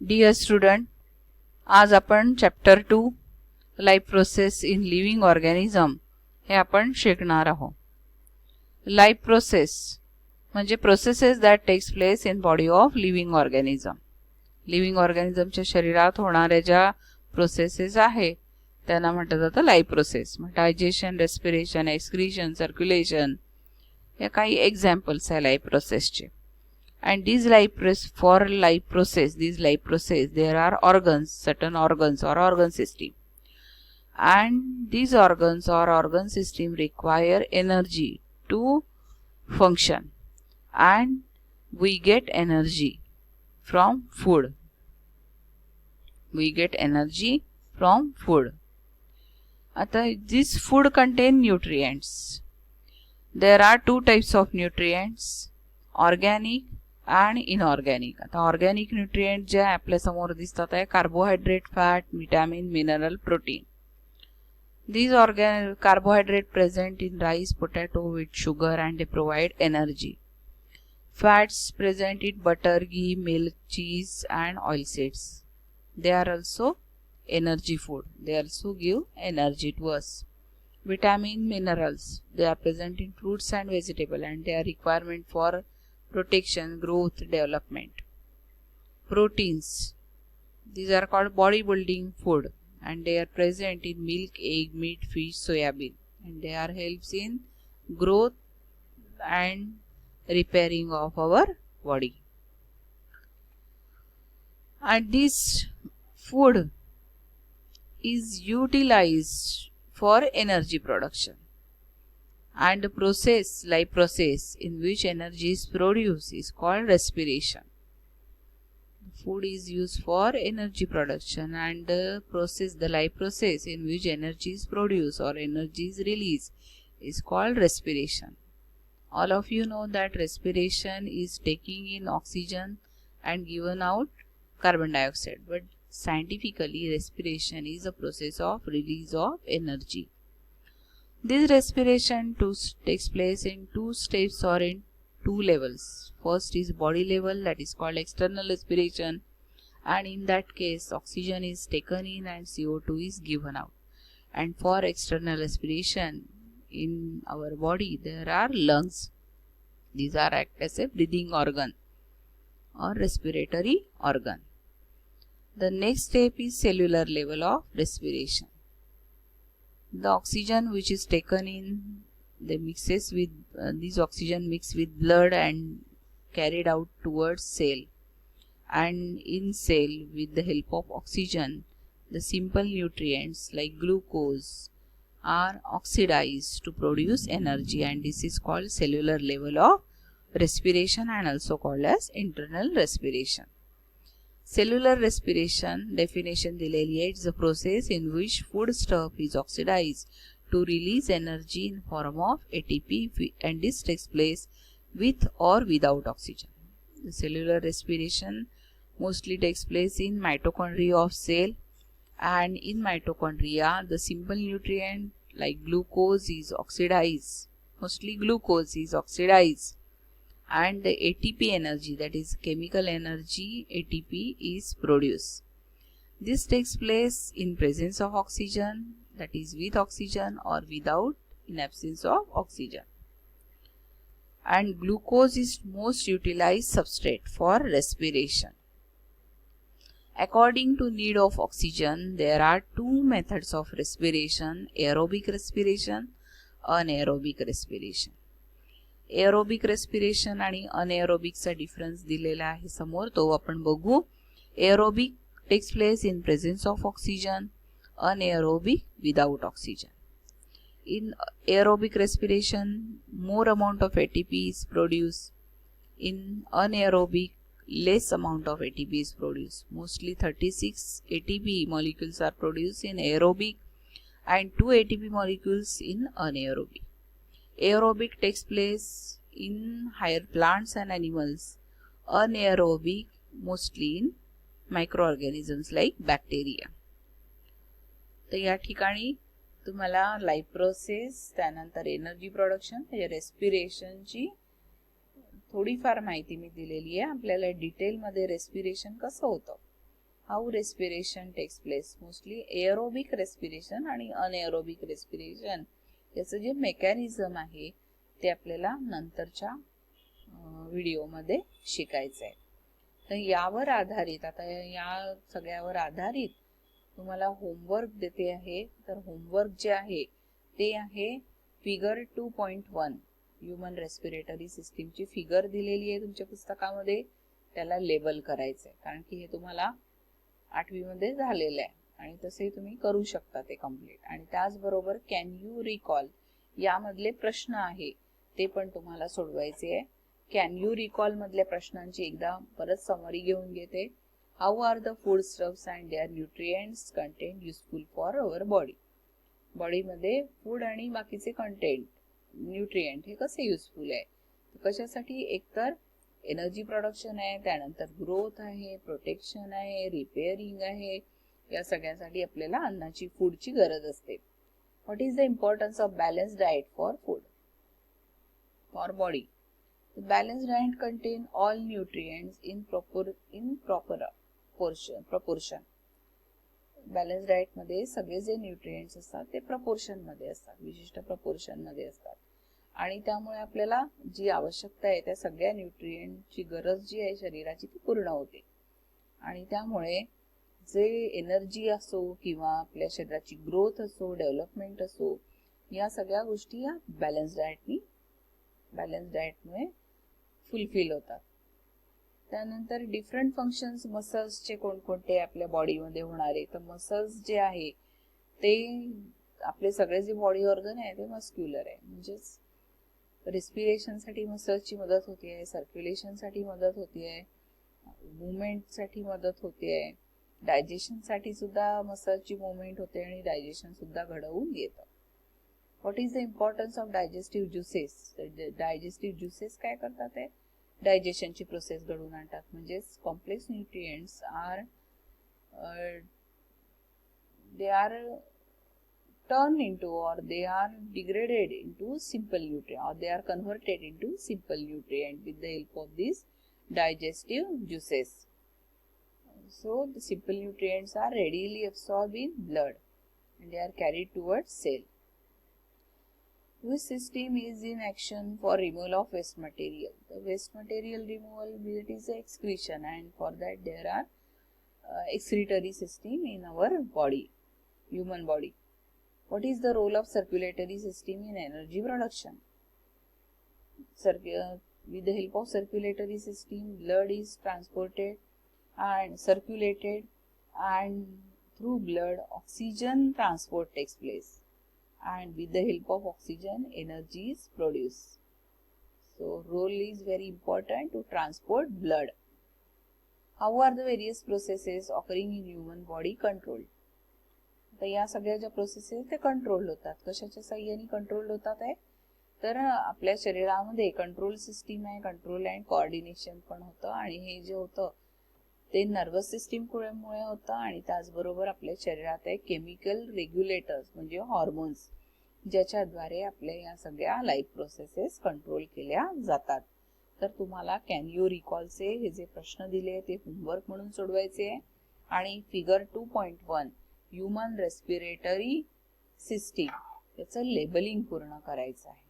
Dear student, आज आपण chapter 2 life process in living organism हे आपण शिकणार आहोत. लाईफ प्रोसेस म्हणजे processes that takes place in body of living organism. Living ऑर्गॅनिझमच्या शरीरात होणाऱ्या ज्या प्रोसेसेस आहे त्यांना म्हटलं जातं life process. Digestion, respiration, excretion, circulation या काही एक्झाम्पल्स आहे लाईफ प्रोसेसचे. And these life process there are organs, certain organs or organ system, and these organs or organ system require energy to function, and we get energy from food. This food contain nutrients. There are two types of nutrients, organic आणि inorganic. आता organic nutrient जे आपल्या समोर दिसतात आहे carbohydrate, fat, vitamin, mineral, protein. These carbohydrate present in rice, potato, wheat, sugar, and they provide energy. Fats present in butter, ghee, milk, cheese, and oilseeds. They are also energy food. They also give energy to us. Vitamin, minerals, they are present in fruits and vegetables, and they are requirement for protection, growth, development. Proteins, these are called bodybuilding food, and they are present in milk, egg, meat, fish, soybean, and they are helps in growth and repairing of our body. And this food is utilized for energy production. And the life process in which energy is produced is called respiration. Food is used for energy production, and the life process in which energy is produced or energy is released is called respiration. All of you know that respiration is taking in oxygen and given out carbon dioxide, but scientifically respiration is a process of release of energy. This respiration takes place in two steps or in two levels. First is body level, that is called external respiration, and in that case oxygen is taken in and CO2 is given out. And for external respiration in our body there are lungs. These are act as a breathing organ or respiratory organ. The next step is cellular level of respiration. The oxygen which is taken in, this oxygen mix with blood and carried out towards cell, and in cell with the help of oxygen the simple nutrients like glucose are oxidized to produce energy, and this is called cellular level of respiration and also called as internal respiration. Cellular respiration definition दिलेली आहे. It's a process in which foodstuff is oxidized to release energy in form of ATP, and this takes place with or without oxygen. The cellular respiration mostly takes place in mitochondria of cell, and in mitochondria the simple nutrient like glucose is oxidized. Mostly glucose is oxidized, and the ATP energy, that is chemical energy ATP, is produced. This takes place in presence of oxygen, that is with oxygen, or without, in absence of oxygen. And glucose is most utilized substrate for respiration. According to need of oxygen, there are two methods of respiration: aerobic respiration, anaerobic respiration. Aerobic respiration आणि अनएरोबिकचा difference दिलेला आहे समोर, तो आपण बघू. Aerobic takes place in presence of oxygen, anaerobic without oxygen. In aerobic respiration, more amount of ATP is produced. In anaerobic, less amount of ATP is produced. Mostly 36 ATP molecules are produced in aerobic and 2 ATP molecules in anaerobic. Aerobic takes place in higher plants and animals. Anaerobic mostly in microorganisms like bacteria. तर या ठिकाणी तुम्हाला life process, त्यानंतर energy production, म्हणजे रेस्पिरेशनची थोडीफार माहिती मी दिलेली आहे. आपल्याला डिटेलमध्ये रेस्पिरेशन कसं होतं how respiration takes place. Mostly aerobic respiration आणि अनएअरोबिक रेस्पिरेशन याचं जे मेकॅनिझम आहे ते आपल्याला नंतरच्या व्हिडिओमध्ये शिकायचं आहे. तर यावर आधारित, आता या सगळ्यावर आधारित तुम्हाला होमवर्क देते आहे. तर होमवर्क जे आहे ते आहे फिगर 2.1. ह्युमन रेस्पिरेटरी सिस्टीमची फिगर दिलेली आहे तुमच्या पुस्तकामध्ये, त्याला लेबल करायचंय. कारण की हे तुम्हाला 8वी मध्ये झालेलं आहे आणि तसे तुम्ही करू शकता ते कम्प्लीट. आणि त्याचबरोबर कॅन यू रिकॉल यामधले प्रश्न आहे ते पण तुम्हाला सोडवायचे आहे. कॅन यू रिकॉल मधल्या प्रश्नांची एकदा परत समरी घेऊन घेते. How are the food stuffs and their nutrients content useful for our body. बॉडीमध्ये फूड आणि बाकीचे कंटेंट न्यूट्रिएंट हे कसे युजफुल आहे, कशासाठी? एकतर एनर्जी प्रोडक्शन आहे, त्यानंतर ग्रोथ आहे, प्रोटेक्शन आहे, रिपेअरिंग आहे. या सगळ्यासाठी आपल्याला अन्नाची, फूडची गरज असते. What is the importance of balance diet for food, for body? Balance diet contain all nutrients in proper proportion. Balance diet मध्ये सगळे जे न्यूट्रिएंट्स असतात ते प्रपोर्शन मध्ये असतात, विशिष्ट प्रपोर्शन मध्ये असतात. आणि त्यामुळे आपल्याला जी आवश्यकता आहे त्या सगळ्या न्यूट्रिएंटची गरज जी आहे शरीराची ती पूर्ण होते. आणि त्यामुळे जे एनर्जी असो किंवा आपल्या शरीराची ग्रोथ असो, डेव्हलपमेंट असो, या सगळ्या गोष्टी या बॅलन्स डाएटमुळे फुलफिल होतात. त्यानंतर डिफरंट फंक्शन्स मसल्सचे कोणकोणते आपल्या बॉडीमध्ये होणारे, तर मसल्स जे आहे ते आपले सगळे जे बॉडी ऑर्गन आहे ते मस्क्युलर आहे. म्हणजेच रेस्पिरेशनसाठी मसल्सची मदत होती आहे, सर्क्युलेशनसाठी मदत होती आहे, मुवमेंटसाठी मदत होते आहे, डायजेशनसाठी सुद्धा मसल्सची मुवमेंट होते आणि डायजेशन सुद्धा घडवून येतं. What is the importance of digestive juices? Digestive juices काय करतात? ते डायजेशनची प्रोसेस घडवून आणतात. म्हणजेच complex nutrients they are turned into, or they are degraded into simple nutrient, or they are converted into simple nutrient with the help of these digestive juices. So the simple nutrients are readily absorbed in blood and they are carried towards cell. Which system is in action for removal of waste material? The waste material removal, it is excretion, and for that there are excretory system in our body, human body. What is the role of circulatory system in energy production? With the help of circulatory system, blood is transported and circulated, and through blood oxygen transport takes place, and with the help of oxygen energy is produced. So role is very important to transport blood. How are the various processes occurring in human body controlled? तर या सगळ्या ज्या processes ते control होतात. कशाच्या साह्याने control होतात आहे? तर आपल्या शरीरामध्ये कंट्रोल सिस्टीम आहे, कंट्रोल अँड कोऑर्डिनेशन पण होतं. आणि हे जे होतं ते नर्वस सिस्टीम मुळे होतं. आणि त्याचबरोबर आपल्या शरीरात आहे केमिकल रेग्युलेटर्स म्हणजे हॉर्मोन्स, ज्याच्याद्वारे आपल्या या सगळ्या लाईफ प्रोसेसेस कंट्रोल केल्या जातात. तर तुम्हाला कॅन यू रिकॉलचे हे जे प्रश्न दिले ते होमवर्क म्हणून सोडवायचे आहे. आणि फिगर 2.1 ह्युमन रेस्पिरेटरी सिस्टीम याचं लेबलिंग पूर्ण करायचं आहे.